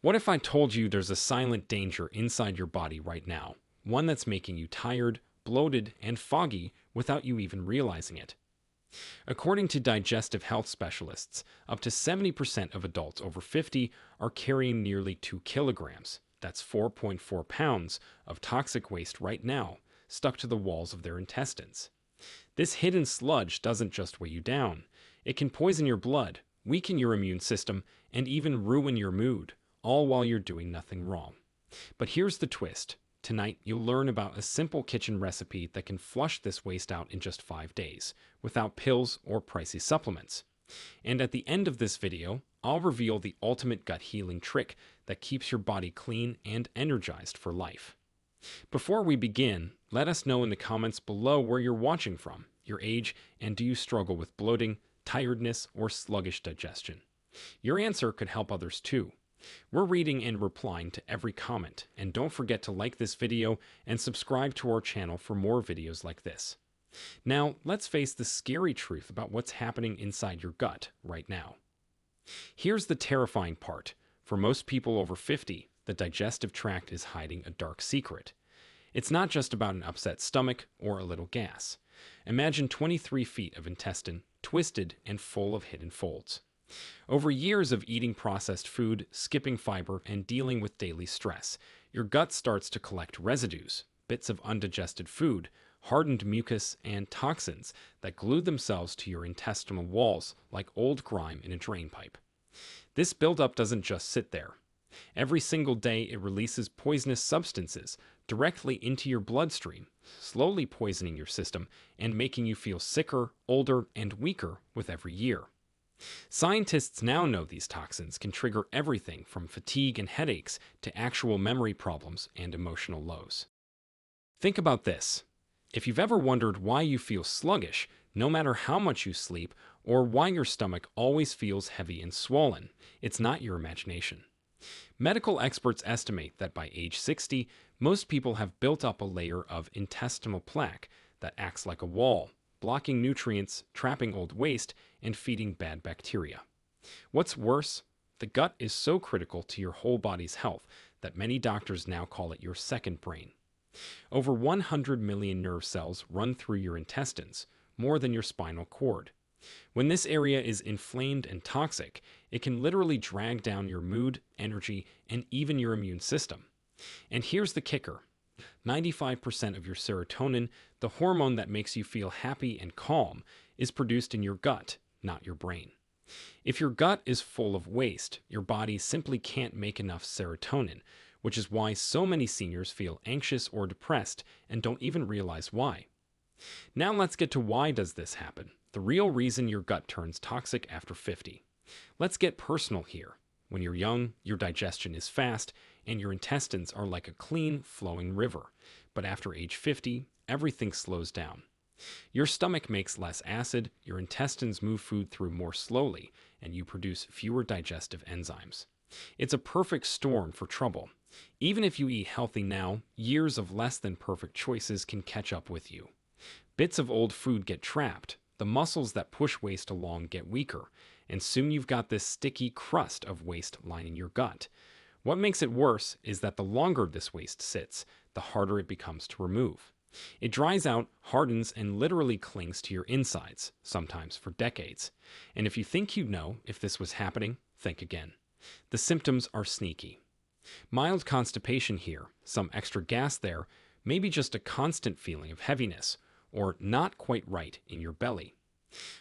What if I told you there's a silent danger inside your body right now? One that's making you tired, bloated, and foggy without you even realizing it. According to digestive health specialists, up to 70% of adults over 50 are carrying nearly 2 kilograms. That's 4.4 pounds of toxic waste right now, stuck to the walls of their intestines. This hidden sludge doesn't just weigh you down. It can poison your blood, weaken your immune system, and even ruin your mood, all while you're doing nothing wrong. But here's the twist. Tonight, you'll learn about a simple kitchen recipe that can flush this waste out in just 5 days, without pills or pricey supplements. And at the end of this video, I'll reveal the ultimate gut healing trick that keeps your body clean and energized for life. Before we begin, let us know in the comments below where you're watching from, your age, and do you struggle with bloating, tiredness, or sluggish digestion? Your answer could help others too. We're reading and replying to every comment, and don't forget to like this video and subscribe to our channel for more videos like this. Now, let's face the scary truth about what's happening inside your gut right now. Here's the terrifying part. For most people over 50, the digestive tract is hiding a dark secret. It's not just about an upset stomach or a little gas. Imagine 23 feet of intestine, twisted and full of hidden folds. Over years of eating processed food, skipping fiber, and dealing with daily stress, your gut starts to collect residues, bits of undigested food, hardened mucus, and toxins that glue themselves to your intestinal walls like old grime in a drain pipe. This buildup doesn't just sit there. Every single day, it releases poisonous substances directly into your bloodstream, slowly poisoning your system and making you feel sicker, older, and weaker with every year. Scientists now know these toxins can trigger everything from fatigue and headaches to actual memory problems and emotional lows. Think about this. If you've ever wondered why you feel sluggish, no matter how much you sleep, or why your stomach always feels heavy and swollen, it's not your imagination. Medical experts estimate that by age 60, most people have built up a layer of intestinal plaque that acts like a wall, blocking nutrients, trapping old waste, and feeding bad bacteria. What's worse, the gut is so critical to your whole body's health that many doctors now call it your second brain. Over 100 million nerve cells run through your intestines, more than your spinal cord. When this area is inflamed and toxic, it can literally drag down your mood, energy, and even your immune system. And here's the kicker. 95% of your serotonin, the hormone that makes you feel happy and calm, is produced in your gut, not your brain. If your gut is full of waste, your body simply can't make enough serotonin, which is why so many seniors feel anxious or depressed and don't even realize why. Now let's get to why does this happen, the real reason your gut turns toxic after 50. Let's get personal here. When you're young, your digestion is fast, and your intestines are like a clean, flowing river. But after age 50, everything slows down. Your stomach makes less acid, your intestines move food through more slowly, and you produce fewer digestive enzymes. It's a perfect storm for trouble. Even if you eat healthy now, years of less than perfect choices can catch up with you. Bits of old food get trapped, the muscles that push waste along get weaker, and soon you've got this sticky crust of waste lining your gut. What makes it worse is that the longer this waste sits, the harder it becomes to remove. It dries out, hardens, and literally clings to your insides, sometimes for decades. And if you think you know if this was happening, think again. The symptoms are sneaky. Mild constipation here, some extra gas there, maybe just a constant feeling of heaviness, or not quite right in your belly.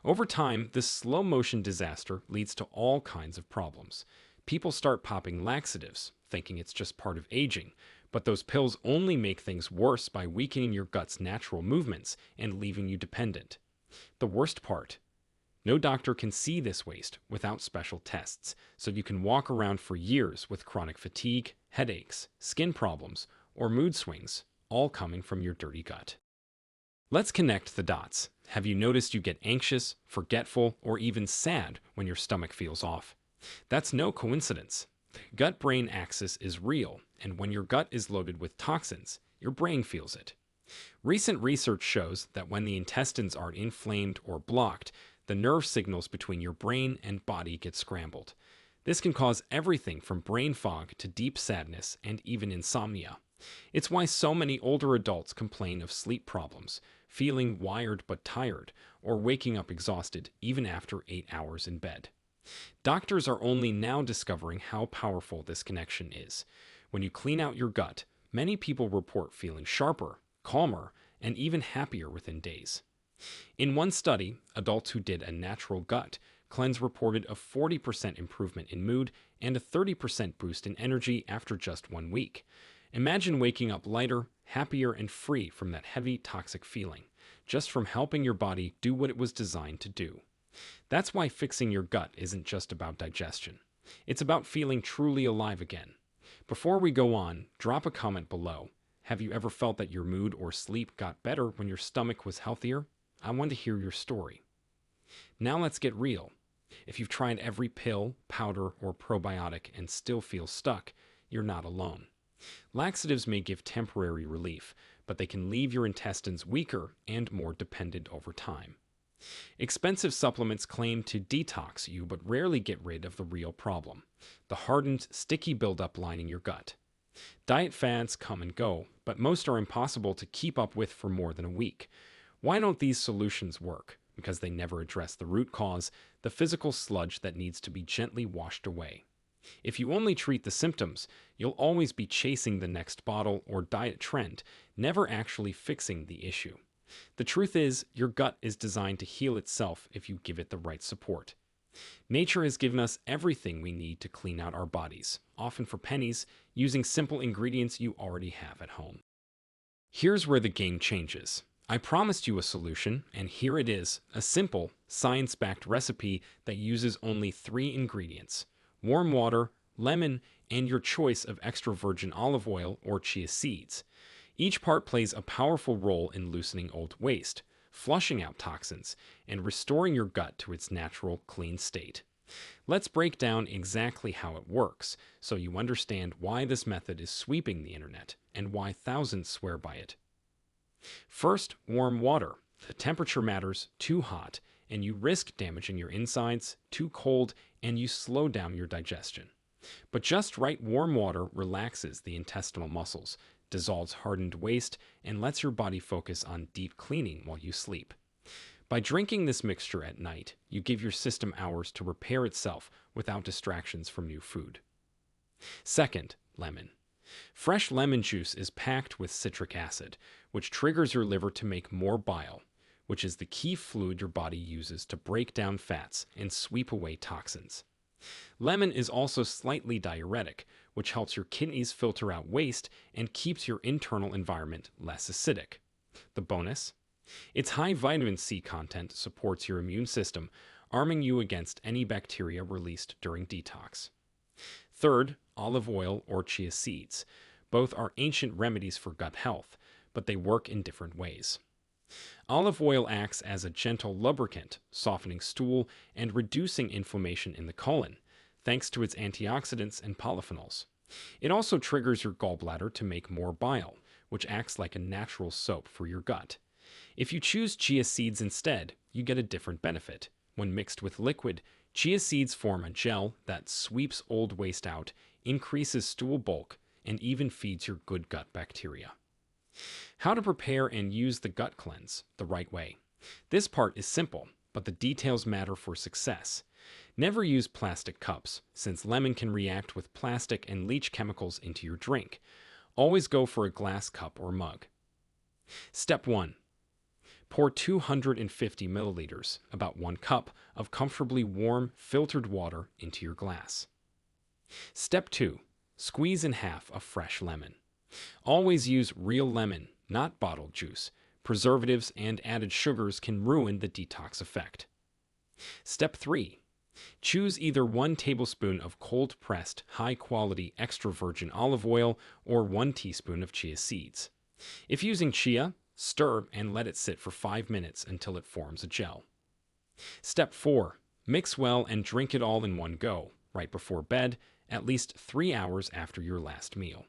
Over time, this slow-motion disaster leads to all kinds of problems. People start popping laxatives, thinking it's just part of aging, but those pills only make things worse by weakening your gut's natural movements and leaving you dependent. The worst part, no doctor can see this waste without special tests, so you can walk around for years with chronic fatigue, headaches, skin problems, or mood swings, all coming from your dirty gut. Let's connect the dots. Have you noticed you get anxious, forgetful, or even sad when your stomach feels off? That's no coincidence. Gut-brain axis is real, and when your gut is loaded with toxins, your brain feels it. Recent research shows that when the intestines are inflamed or blocked, the nerve signals between your brain and body get scrambled. This can cause everything from brain fog to deep sadness and even insomnia. It's why so many older adults complain of sleep problems, feeling wired but tired, or waking up exhausted even after 8 hours in bed. Doctors are only now discovering how powerful this connection is. When you clean out your gut, many people report feeling sharper, calmer, and even happier within days. In one study, adults who did a natural gut cleanse reported a 40% improvement in mood and a 30% boost in energy after just 1 week. Imagine waking up lighter, happier, and free from that heavy, toxic feeling, just from helping your body do what it was designed to do. That's why fixing your gut isn't just about digestion. It's about feeling truly alive again. Before we go on, drop a comment below. Have you ever felt that your mood or sleep got better when your stomach was healthier? I want to hear your story. Now let's get real. If you've tried every pill, powder, or probiotic and still feel stuck, you're not alone. Laxatives may give temporary relief, but they can leave your intestines weaker and more dependent over time. Expensive supplements claim to detox you but rarely get rid of the real problem, the hardened, sticky buildup lining your gut. Diet fads come and go, but most are impossible to keep up with for more than a week. Why don't these solutions work? Because they never address the root cause, the physical sludge that needs to be gently washed away. If you only treat the symptoms, you'll always be chasing the next bottle or diet trend, never actually fixing the issue. The truth is, your gut is designed to heal itself if you give it the right support. Nature has given us everything we need to clean out our bodies, often for pennies, using simple ingredients you already have at home. Here's where the game changes. I promised you a solution, and here it is, a simple, science-backed recipe that uses only 3 ingredients: warm water, lemon, and your choice of extra virgin olive oil or chia seeds. Each part plays a powerful role in loosening old waste, flushing out toxins, and restoring your gut to its natural, clean state. Let's break down exactly how it works, so you understand why this method is sweeping the internet, and why thousands swear by it. First, warm water. The temperature matters. Too hot, and you risk damaging your insides. Too cold, and you slow down your digestion. But just right warm water relaxes the intestinal muscles, dissolves hardened waste, and lets your body focus on deep cleaning while you sleep. By drinking this mixture at night, you give your system hours to repair itself without distractions from new food. Second, lemon. Fresh lemon juice is packed with citric acid, which triggers your liver to make more bile, which is the key fluid your body uses to break down fats and sweep away toxins. Lemon is also slightly diuretic, which helps your kidneys filter out waste and keeps your internal environment less acidic. The bonus? Its high vitamin C content supports your immune system, arming you against any bacteria released during detox. Third, olive oil or chia seeds. Both are ancient remedies for gut health, but they work in different ways. Olive oil acts as a gentle lubricant, softening stool and reducing inflammation in the colon, thanks to its antioxidants and polyphenols. It also triggers your gallbladder to make more bile, which acts like a natural soap for your gut. If you choose chia seeds instead, you get a different benefit. When mixed with liquid, chia seeds form a gel that sweeps old waste out, increases stool bulk, and even feeds your good gut bacteria. How to prepare and use the gut cleanse the right way. This part is simple, but the details matter for success. Never use plastic cups, since lemon can react with plastic and leach chemicals into your drink. Always go for a glass cup or mug. Step 1. Pour 250 milliliters, about 1 cup, of comfortably warm, filtered water into your glass. Step 2. Squeeze in half a fresh lemon. Always use real lemon, not bottled juice. Preservatives and added sugars can ruin the detox effect. Step 3. Choose either 1 tablespoon of cold-pressed, high-quality extra virgin olive oil or 1 teaspoon of chia seeds. If using chia, stir and let it sit for 5 minutes until it forms a gel. Step 4. Mix well and drink it all in one go, right before bed, at least 3 hours after your last meal.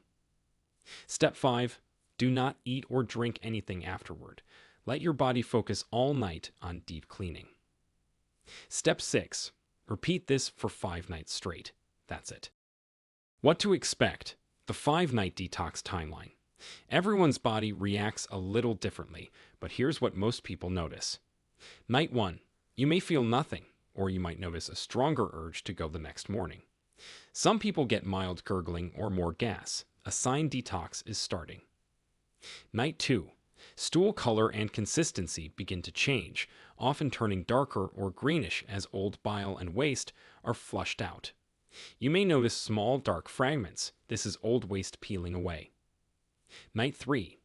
Step 5. Do not eat or drink anything afterward. Let your body focus all night on deep cleaning. Step 6. Repeat this for 5 nights straight. That's it. What to expect? The 5-night detox timeline. Everyone's body reacts a little differently, but here's what most people notice. Night 1. You may feel nothing, or you might notice a stronger urge to go the next morning. Some people get mild gurgling or more gas, a sign detox is starting. Night 2. Stool color and consistency begin to change, often turning darker or greenish as old bile and waste are flushed out. You may notice small dark fragments. This is old waste peeling away. Night 3.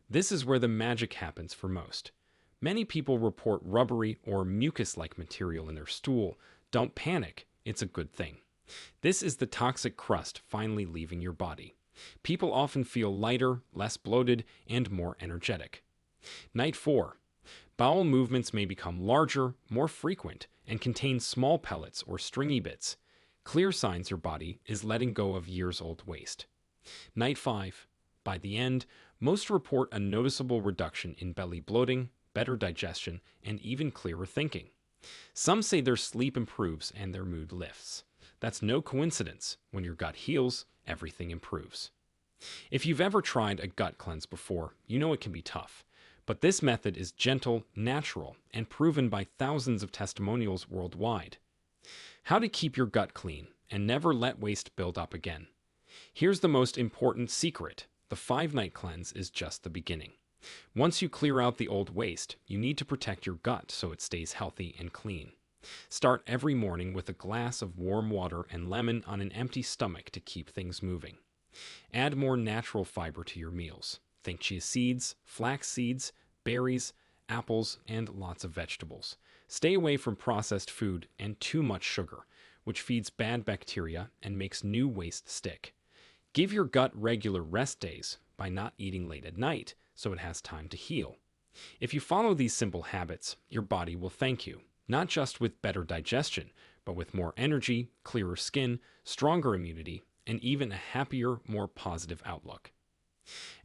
This is where the magic happens for most. Many people report rubbery or mucus-like material in their stool. Don't panic, it's a good thing. This is the toxic crust finally leaving your body. People often feel lighter, less bloated, and more energetic. Night 4. Bowel movements may become larger, more frequent, and contain small pellets or stringy bits. Clear signs your body is letting go of years-old waste. Night 5. By the end, most report a noticeable reduction in belly bloating, better digestion, and even clearer thinking. Some say their sleep improves and their mood lifts. That's no coincidence. When your gut heals, everything improves. If you've ever tried a gut cleanse before, you know it can be tough. But this method is gentle, natural, and proven by thousands of testimonials worldwide. How to keep your gut clean and never let waste build up again. Here's the most important secret. The 5-night cleanse is just the beginning. Once you clear out the old waste, you need to protect your gut so it stays healthy and clean. Start every morning with a glass of warm water and lemon on an empty stomach to keep things moving. Add more natural fiber to your meals. Think chia seeds, flax seeds, berries, apples, and lots of vegetables. Stay away from processed food and too much sugar, which feeds bad bacteria and makes new waste stick. Give your gut regular rest days by not eating late at night so it has time to heal. If you follow these simple habits, your body will thank you, not just with better digestion, but with more energy, clearer skin, stronger immunity, and even a happier, more positive outlook.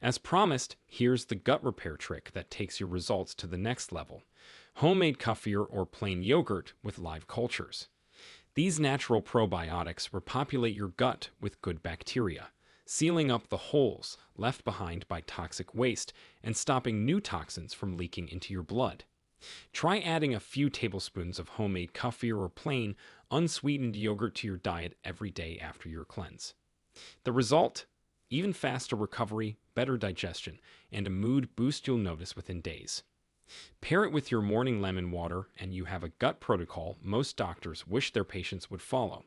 As promised, here's the gut repair trick that takes your results to the next level. Homemade kefir or plain yogurt with live cultures. These natural probiotics repopulate your gut with good bacteria, sealing up the holes left behind by toxic waste and stopping new toxins from leaking into your blood. Try adding a few tablespoons of homemade kefir or plain, unsweetened yogurt to your diet every day after your cleanse. The result? Even faster recovery, better digestion, and a mood boost you'll notice within days. Pair it with your morning lemon water, and you have a gut protocol most doctors wish their patients would follow.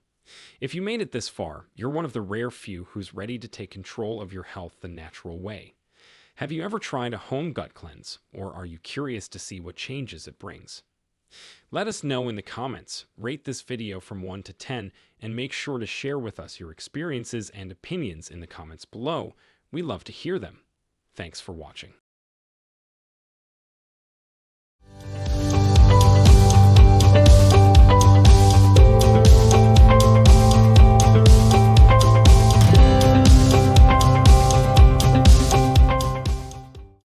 If you made it this far, you're one of the rare few who's ready to take control of your health the natural way. Have you ever tried a home gut cleanse, or are you curious to see what changes it brings? Let us know in the comments, rate this video from 1 to 10, and make sure to share with us your experiences and opinions in the comments below. We love to hear them. Thanks for watching.